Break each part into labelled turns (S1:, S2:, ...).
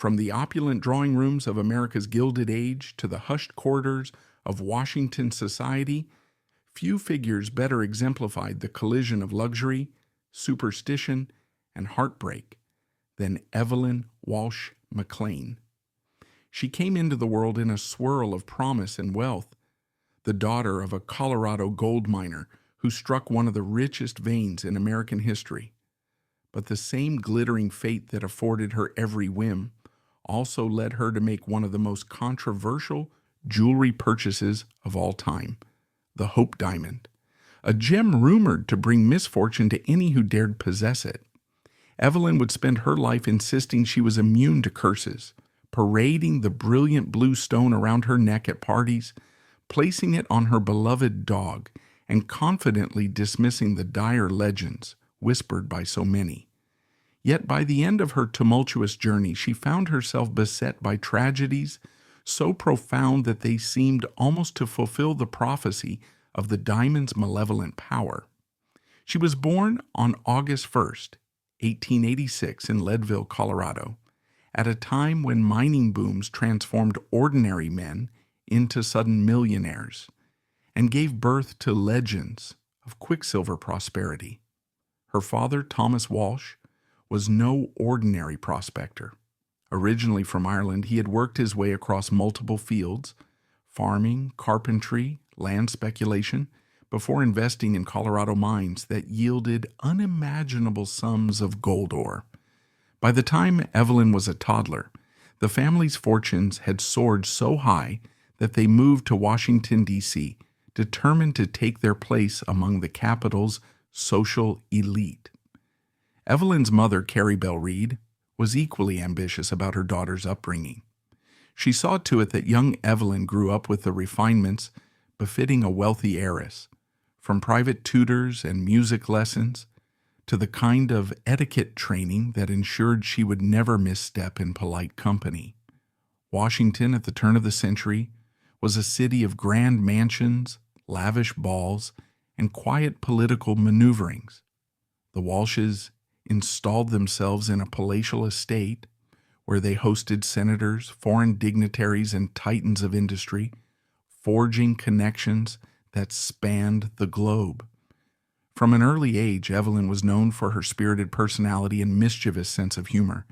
S1: From the opulent drawing rooms of America's Gilded Age to the hushed corridors of Washington society, few figures better exemplified the collision of luxury, superstition, and heartbreak than Evelyn Walsh McLean. She came into the world in a swirl of promise and wealth, the daughter of a Colorado gold miner who struck one of the richest veins in American history. But the same glittering fate that afforded her every whim also led her to make one of the most controversial jewelry purchases of all time, the Hope Diamond, a gem rumored to bring misfortune to any who dared possess it. Evelyn would spend her life insisting she was immune to curses, parading the brilliant blue stone around her neck at parties, placing it on her beloved dog, and confidently dismissing the dire legends whispered by so many. Yet by the end of her tumultuous journey, she found herself beset by tragedies so profound that they seemed almost to fulfill the prophecy of the diamond's malevolent power. She was born on August 1st, 1886 in Leadville, Colorado, at a time when mining booms transformed ordinary men into sudden millionaires and gave birth to legends of quicksilver prosperity. Her father, Thomas Walsh, was no ordinary prospector. Originally from Ireland, he had worked his way across multiple fields, farming, carpentry, land speculation, before investing in Colorado mines that yielded unimaginable sums of gold ore. By the time Evelyn was a toddler, the family's fortunes had soared so high that they moved to Washington, D.C., determined to take their place among the capital's social elite. Evelyn's mother, Carrie Bell Reed, was equally ambitious about her daughter's upbringing. She saw to it that young Evelyn grew up with the refinements befitting a wealthy heiress, from private tutors and music lessons to the kind of etiquette training that ensured she would never misstep in polite company. Washington, at the turn of the century, was a city of grand mansions, lavish balls, and quiet political maneuverings. The Walshes installed themselves in a palatial estate where they hosted senators, foreign dignitaries, and titans of industry, forging connections that spanned the globe. From an early age, Evelyn was known for her spirited personality and mischievous sense of humor,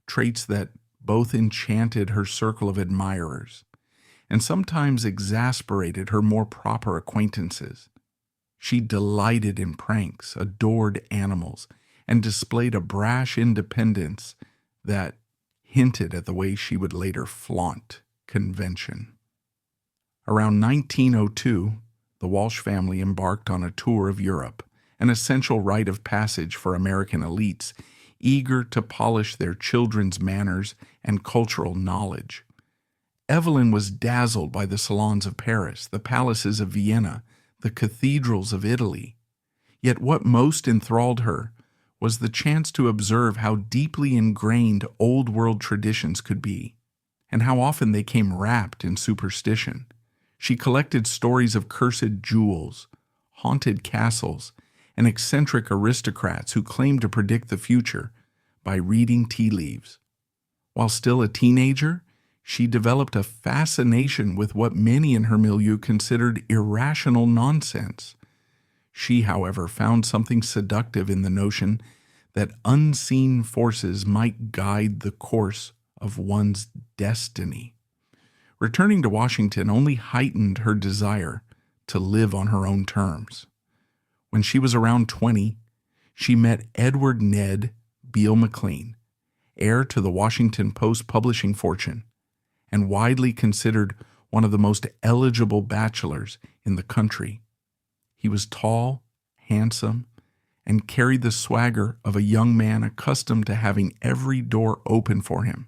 S1: traits that both enchanted her circle of admirers and sometimes exasperated her more proper acquaintances. She delighted in pranks, adored animals, and displayed a brash independence that hinted at the way she would later flaunt convention. Around 1902, the Walsh family embarked on a tour of Europe, an essential rite of passage for American elites eager to polish their children's manners and cultural knowledge. Evelyn was dazzled by the salons of Paris, the palaces of Vienna, the cathedrals of Italy. Yet what most enthralled her was the chance to observe how deeply ingrained old-world traditions could be, and how often they came wrapped in superstition. She collected stories of cursed jewels, haunted castles, and eccentric aristocrats who claimed to predict the future by reading tea leaves. While still a teenager, she developed a fascination with what many in her milieu considered irrational nonsense. She, however, found something seductive in the notion that unseen forces might guide the course of one's destiny. Returning to Washington only heightened her desire to live on her own terms. When she was around 20, she met Edward Ned Beale McLean, heir to the Washington Post publishing fortune, and widely considered one of the most eligible bachelors in the country. He was tall, handsome, and carried the swagger of a young man accustomed to having every door open for him.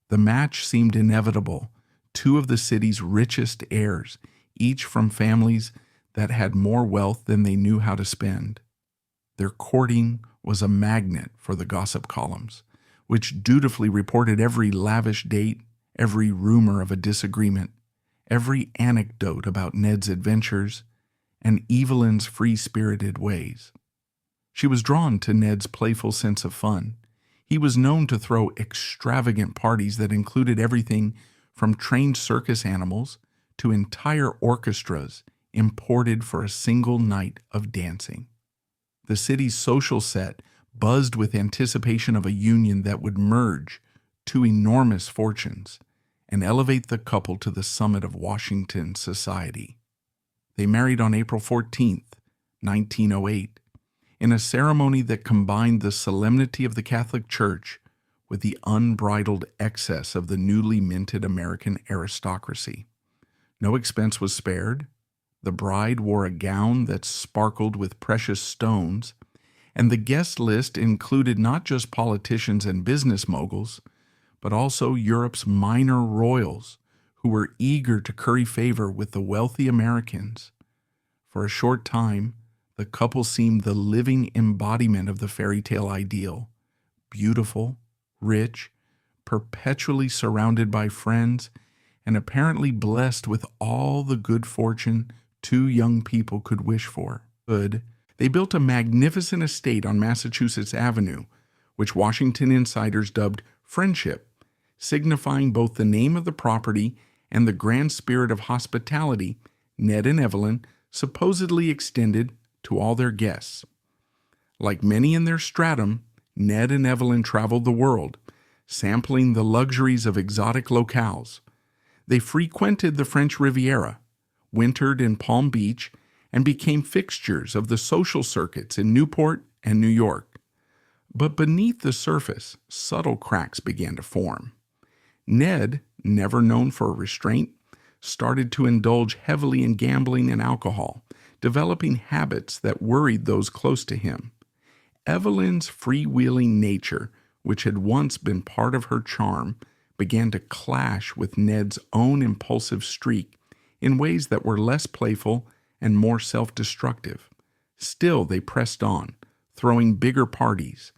S1: The match seemed inevitable. Two of the city's richest heirs, each from families that had more wealth than they knew how to spend. Their courting was a magnet for the gossip columns, which dutifully reported every lavish date, every rumor of a disagreement, every anecdote about Ned's adventures, and Evelyn's free-spirited ways. She was drawn to Ned's playful sense of fun. He was known to throw extravagant parties that included everything from trained circus animals to entire orchestras imported for a single night of dancing. The city's social set buzzed with anticipation of a union that would merge two enormous fortunes and elevate the couple to the summit of Washington society. They married on April 14th, 1908, in a ceremony that combined the solemnity of the Catholic Church with the unbridled excess of the newly minted American aristocracy. No expense was spared. The bride wore a gown that sparkled with precious stones, and the guest list included not just politicians and business moguls, but also Europe's minor royals who were eager to curry favor with the wealthy Americans. For a short time, the couple seemed the living embodiment of the fairy tale ideal, beautiful, rich, perpetually surrounded by friends, and apparently blessed with all the good fortune two young people could wish for. They built a magnificent estate on Massachusetts Avenue, which Washington insiders dubbed Friendship, signifying both the name of the property and the grand spirit of hospitality Ned and Evelyn supposedly extended to all their guests. Like many in their stratum, Ned and Evelyn traveled the world, sampling the luxuries of exotic locales. They frequented the French Riviera, wintered in Palm Beach, and became fixtures of the social circuits in Newport and New York. But beneath the surface, subtle cracks began to form. Ned, never known for restraint, started to indulge heavily in gambling and alcohol, developing habits that worried those close to him. Evelyn's freewheeling nature, which had once been part of her charm, began to clash with Ned's own impulsive streak in ways that were less playful and more self-destructive. Still, they pressed on, throwing bigger parties,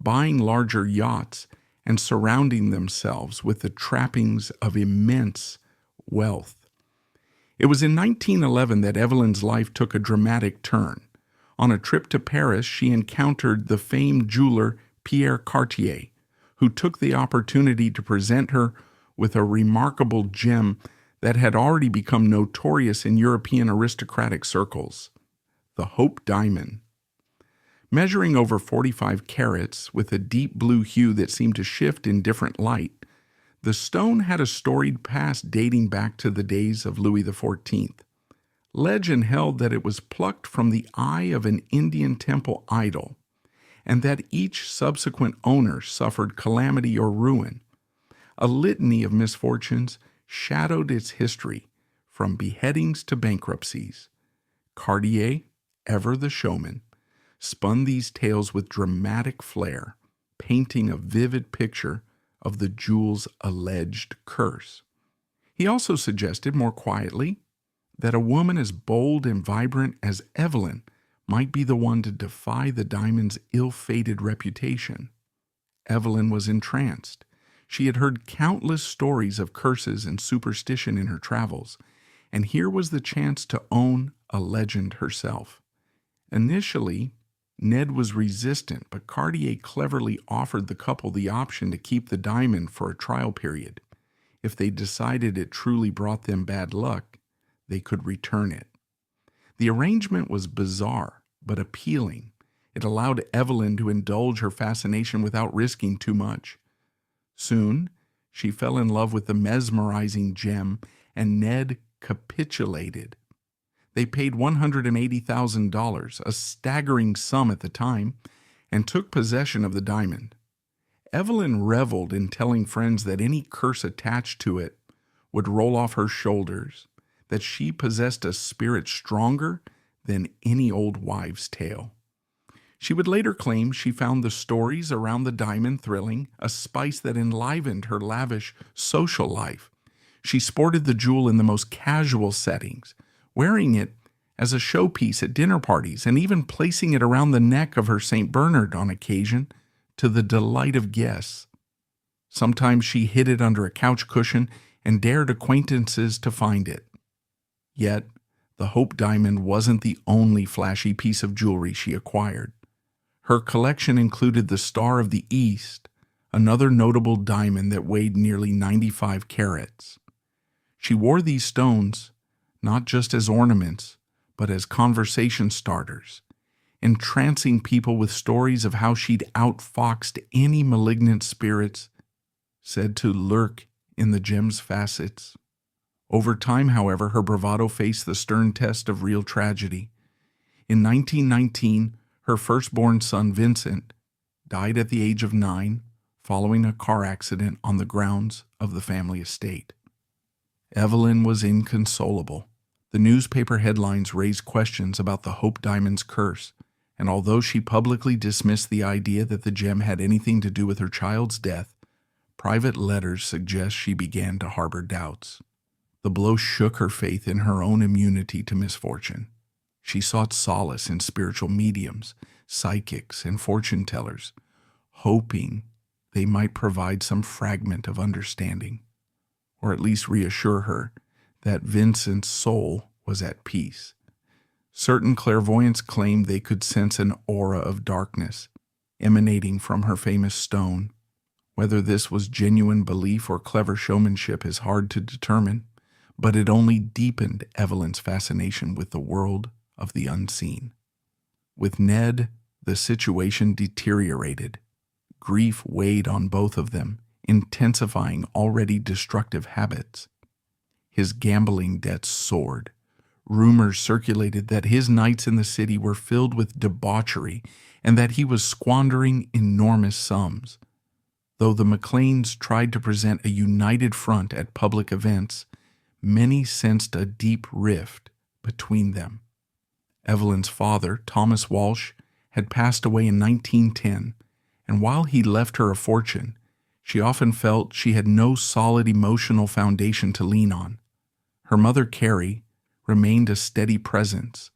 S1: buying larger yachts, and surrounding themselves with the trappings of immense wealth. It was in 1911 that Evelyn's life took a dramatic turn. On a trip to Paris, she encountered the famed jeweler Pierre Cartier, who took the opportunity to present her with a remarkable gem that had already become notorious in European aristocratic circles, the Hope Diamond. Measuring over 45 carats with a deep blue hue that seemed to shift in different light, the stone had a storied past dating back to the days of Louis XIV. Legend held that it was plucked from the eye of an Indian temple idol, and that each subsequent owner suffered calamity or ruin. A litany of misfortunes shadowed its history, from beheadings to bankruptcies. Cartier, ever the showman, spun these tales with dramatic flair, painting a vivid picture of the jewel's alleged curse. He also suggested, more quietly, that a woman as bold and vibrant as Evelyn might be the one to defy the diamond's ill-fated reputation. Evelyn was entranced. She had heard countless stories of curses and superstition in her travels, and here was the chance to own a legend herself. Initially, Ned was resistant, but Cartier cleverly offered the couple the option to keep the diamond for a trial period. If they decided it truly brought them bad luck, they could return it. The arrangement was bizarre, but appealing. It allowed Evelyn to indulge her fascination without risking too much. Soon, she fell in love with the mesmerizing gem, and Ned capitulated. They paid $180,000, a staggering sum at the time, and took possession of the diamond. Evelyn reveled in telling friends that any curse attached to it would roll off her shoulders, that she possessed a spirit stronger than any old wives' tale. She would later claim she found the stories around the diamond thrilling, a spice that enlivened her lavish social life. She sported the jewel in the most casual settings, wearing it as a showpiece at dinner parties and even placing it around the neck of her St. Bernard on occasion, to the delight of guests. Sometimes she hid it under a couch cushion and dared acquaintances to find it. Yet, the Hope Diamond wasn't the only flashy piece of jewelry she acquired. Her collection included the Star of the East, another notable diamond that weighed nearly 95 carats. She wore these stones not just as ornaments, but as conversation starters, entrancing people with stories of how she'd outfoxed any malignant spirits said to lurk in the gem's facets. Over time, however, her bravado faced the stern test of real tragedy. In 1919, her firstborn son, Vincent, died at the age of 9 following a car accident on the grounds of the family estate. Evelyn was inconsolable. The newspaper headlines raised questions about the Hope Diamond's curse, and although she publicly dismissed the idea that the gem had anything to do with her child's death, private letters suggest she began to harbor doubts. The blow shook her faith in her own immunity to misfortune. She sought solace in spiritual mediums, psychics, and fortune tellers, hoping they might provide some fragment of understanding, or at least reassure her that Vincent's soul was at peace. Certain clairvoyants claimed they could sense an aura of darkness emanating from her famous stone. Whether this was genuine belief or clever showmanship is hard to determine, but it only deepened Evelyn's fascination with the world of the unseen. With Ned, the situation deteriorated. Grief weighed on both of them, intensifying already destructive habits. His gambling debts soared. Rumors circulated that his nights in the city were filled with debauchery and that he was squandering enormous sums. Though the McLeans tried to present a united front at public events, many sensed a deep rift between them. Evelyn's father, Thomas Walsh, had passed away in 1910, and while he left her a fortune, she often felt she had no solid emotional foundation to lean on. Her mother, Carrie, remained a steady presence,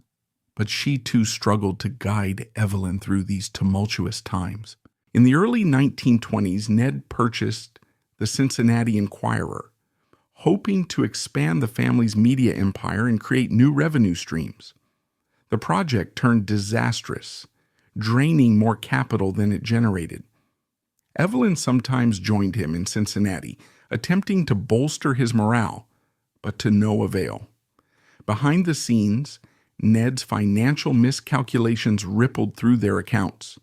S1: but she too struggled to guide Evelyn through these tumultuous times. In the early 1920s, Ned purchased the Cincinnati Enquirer, hoping to expand the family's media empire and create new revenue streams. The project turned disastrous, draining more capital than it generated. Evelyn sometimes joined him in Cincinnati, attempting to bolster his morale, but to no avail. Behind the scenes, Ned's financial miscalculations rippled through their accounts,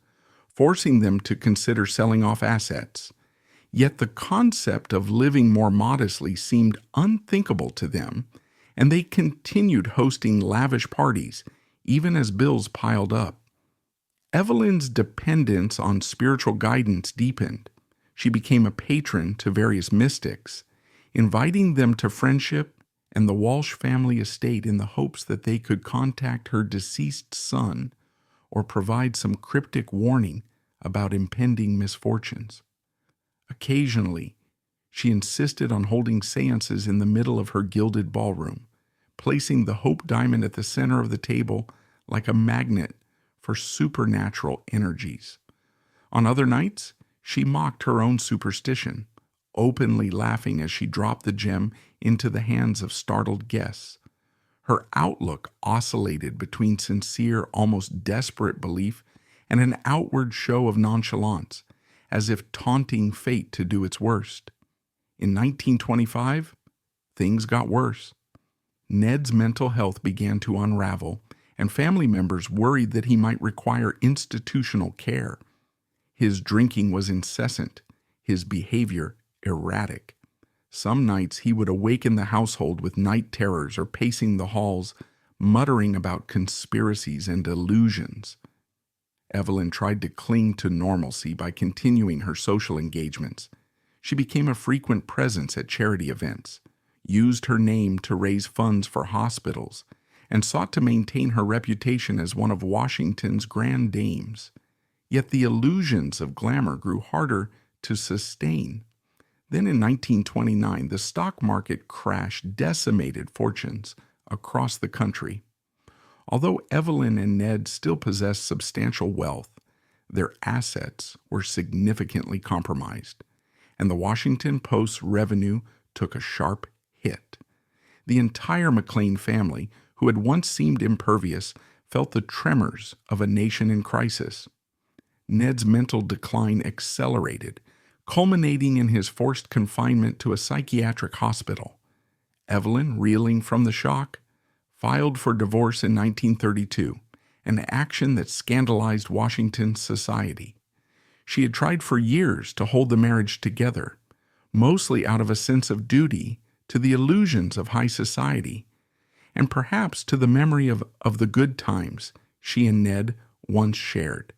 S1: forcing them to consider selling off assets. Yet the concept of living more modestly seemed unthinkable to them, and they continued hosting lavish parties, even as bills piled up. Evelyn's dependence on spiritual guidance deepened. She became a patron to various mystics, inviting them to friendship and the Walsh family estate in the hopes that they could contact her deceased son or provide some cryptic warning about impending misfortunes. Occasionally, she insisted on holding seances in the middle of her gilded ballroom, placing the Hope Diamond at the center of the table like a magnet for supernatural energies. On other nights, she mocked her own superstition, openly laughing as she dropped the gem into the hands of startled guests. Her outlook oscillated between sincere, almost desperate belief and an outward show of nonchalance, as if taunting fate to do its worst. In 1925, things got worse. Ned's mental health began to unravel, and family members worried that he might require institutional care. His drinking was incessant, his behavior erratic. Some nights he would awaken the household with night terrors or pacing the halls, muttering about conspiracies and illusions. Evelyn tried to cling to normalcy by continuing her social engagements. She became a frequent presence at charity events, used her name to raise funds for hospitals, and sought to maintain her reputation as one of Washington's grand dames. Yet the illusions of glamour grew harder to sustain. Then in 1929, the stock market crash decimated fortunes across the country. Although Evelyn and Ned still possessed substantial wealth, their assets were significantly compromised, and the Washington Post's revenue took a sharp hit. The entire McLean family, who had once seemed impervious, felt the tremors of a nation in crisis. Ned's mental decline accelerated, culminating in his forced confinement to a psychiatric hospital. Evelyn, reeling from the shock, filed for divorce in 1932, an action that scandalized Washington society. She had tried for years to hold the marriage together, mostly out of a sense of duty to the illusions of high society, and perhaps to the memory of the good times she and Ned once shared.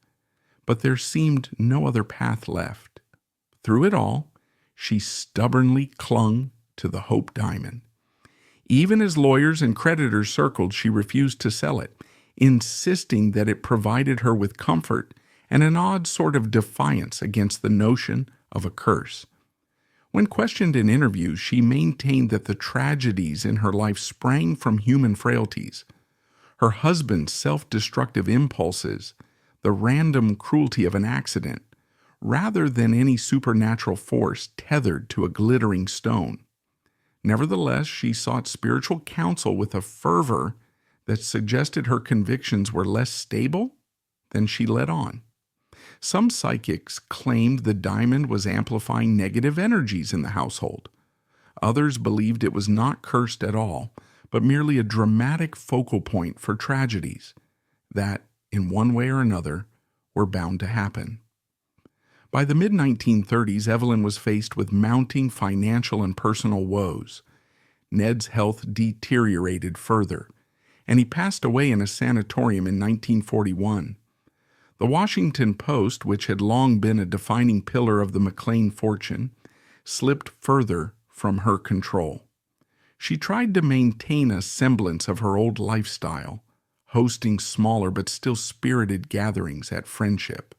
S1: But there seemed no other path left. Through it all, she stubbornly clung to the Hope Diamond. Even as lawyers and creditors circled, she refused to sell it, insisting that it provided her with comfort and an odd sort of defiance against the notion of a curse. When questioned in interviews, she maintained that the tragedies in her life sprang from human frailties. Her husband's self-destructive impulses, the random cruelty of an accident, rather than any supernatural force tethered to a glittering stone. Nevertheless, she sought spiritual counsel with a fervor that suggested her convictions were less stable than she let on. Some psychics claimed the diamond was amplifying negative energies in the household. Others believed it was not cursed at all, but merely a dramatic focal point for tragedies that, in one way or another, were bound to happen. By the mid-1930s, Evelyn was faced with mounting financial and personal woes. Ned's health deteriorated further, and he passed away in a sanatorium in 1941. The Washington Post, which had long been a defining pillar of the McLean fortune, slipped further from her control. She tried to maintain a semblance of her old lifestyle, hosting smaller but still spirited gatherings at Friendship.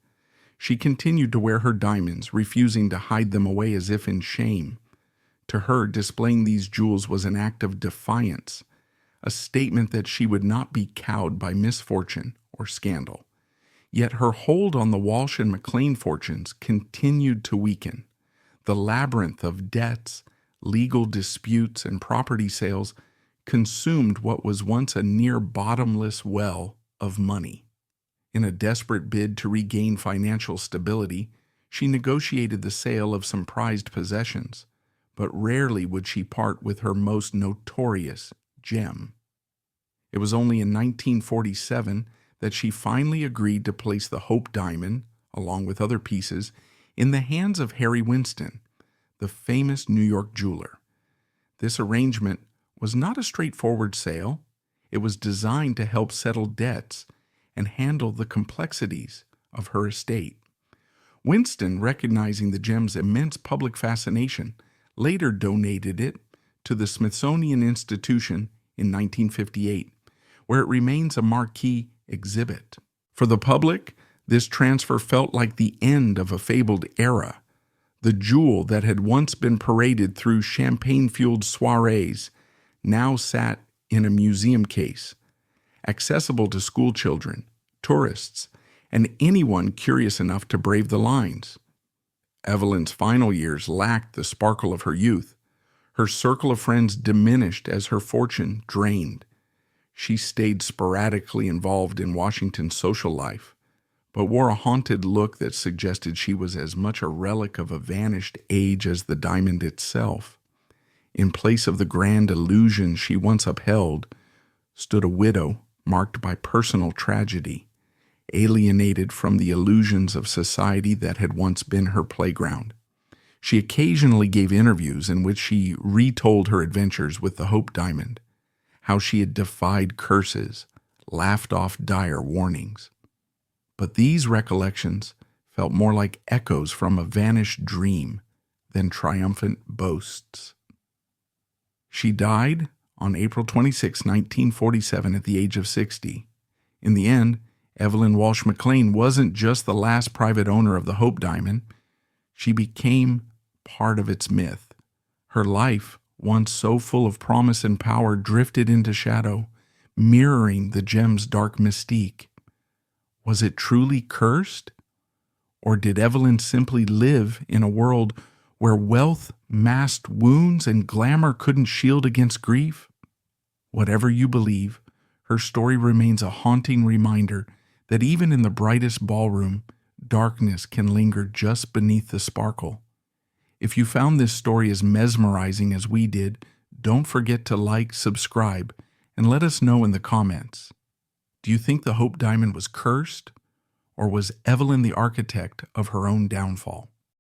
S1: She continued to wear her diamonds, refusing to hide them away as if in shame. To her, displaying these jewels was an act of defiance, a statement that she would not be cowed by misfortune or scandal. Yet her hold on the Walsh and McLean fortunes continued to weaken. The labyrinth of debts, legal disputes, and property sales consumed what was once a near bottomless well of money. In a desperate bid to regain financial stability, she negotiated the sale of some prized possessions, but rarely would she part with her most notorious gem. It was only in 1947 that she finally agreed to place the Hope Diamond, along with other pieces, in the hands of Harry Winston, the famous New York jeweler. This arrangement was not a straightforward sale. It was designed to help settle debts and handle the complexities of her estate. Winston, recognizing the gem's immense public fascination, later donated it to the Smithsonian Institution in 1958, where it remains a marquee exhibit. For the public, this transfer felt like the end of a fabled era. The jewel that had once been paraded through champagne-fueled soirees now sat in a museum case, accessible to school children, tourists, and anyone curious enough to brave the lines. Evelyn's final years lacked the sparkle of her youth. Her circle of friends diminished as her fortune drained. She stayed sporadically involved in Washington's social life, but wore a haunted look that suggested she was as much a relic of a vanished age as the diamond itself. In place of the grand illusion she once upheld, stood a widow marked by personal tragedy, alienated from the illusions of society that had once been her playground. She occasionally gave interviews in which she retold her adventures with the Hope Diamond, how she had defied curses, laughed off dire warnings. But these recollections felt more like echoes from a vanished dream than triumphant boasts. She died on April 26, 1947, at the age of 60. In the end, Evelyn Walsh McLean wasn't just the last private owner of the Hope Diamond. She became part of its myth. Her life, once so full of promise and power, drifted into shadow, mirroring the gem's dark mystique. Was it truly cursed? Or did Evelyn simply live in a world where wealth masked wounds and glamour couldn't shield against grief? Whatever you believe, her story remains a haunting reminder that even in the brightest ballroom, darkness can linger just beneath the sparkle. If you found this story as mesmerizing as we did, don't forget to like, subscribe, and let us know in the comments. Do you think the Hope Diamond was cursed, or was Evelyn the architect of her own downfall?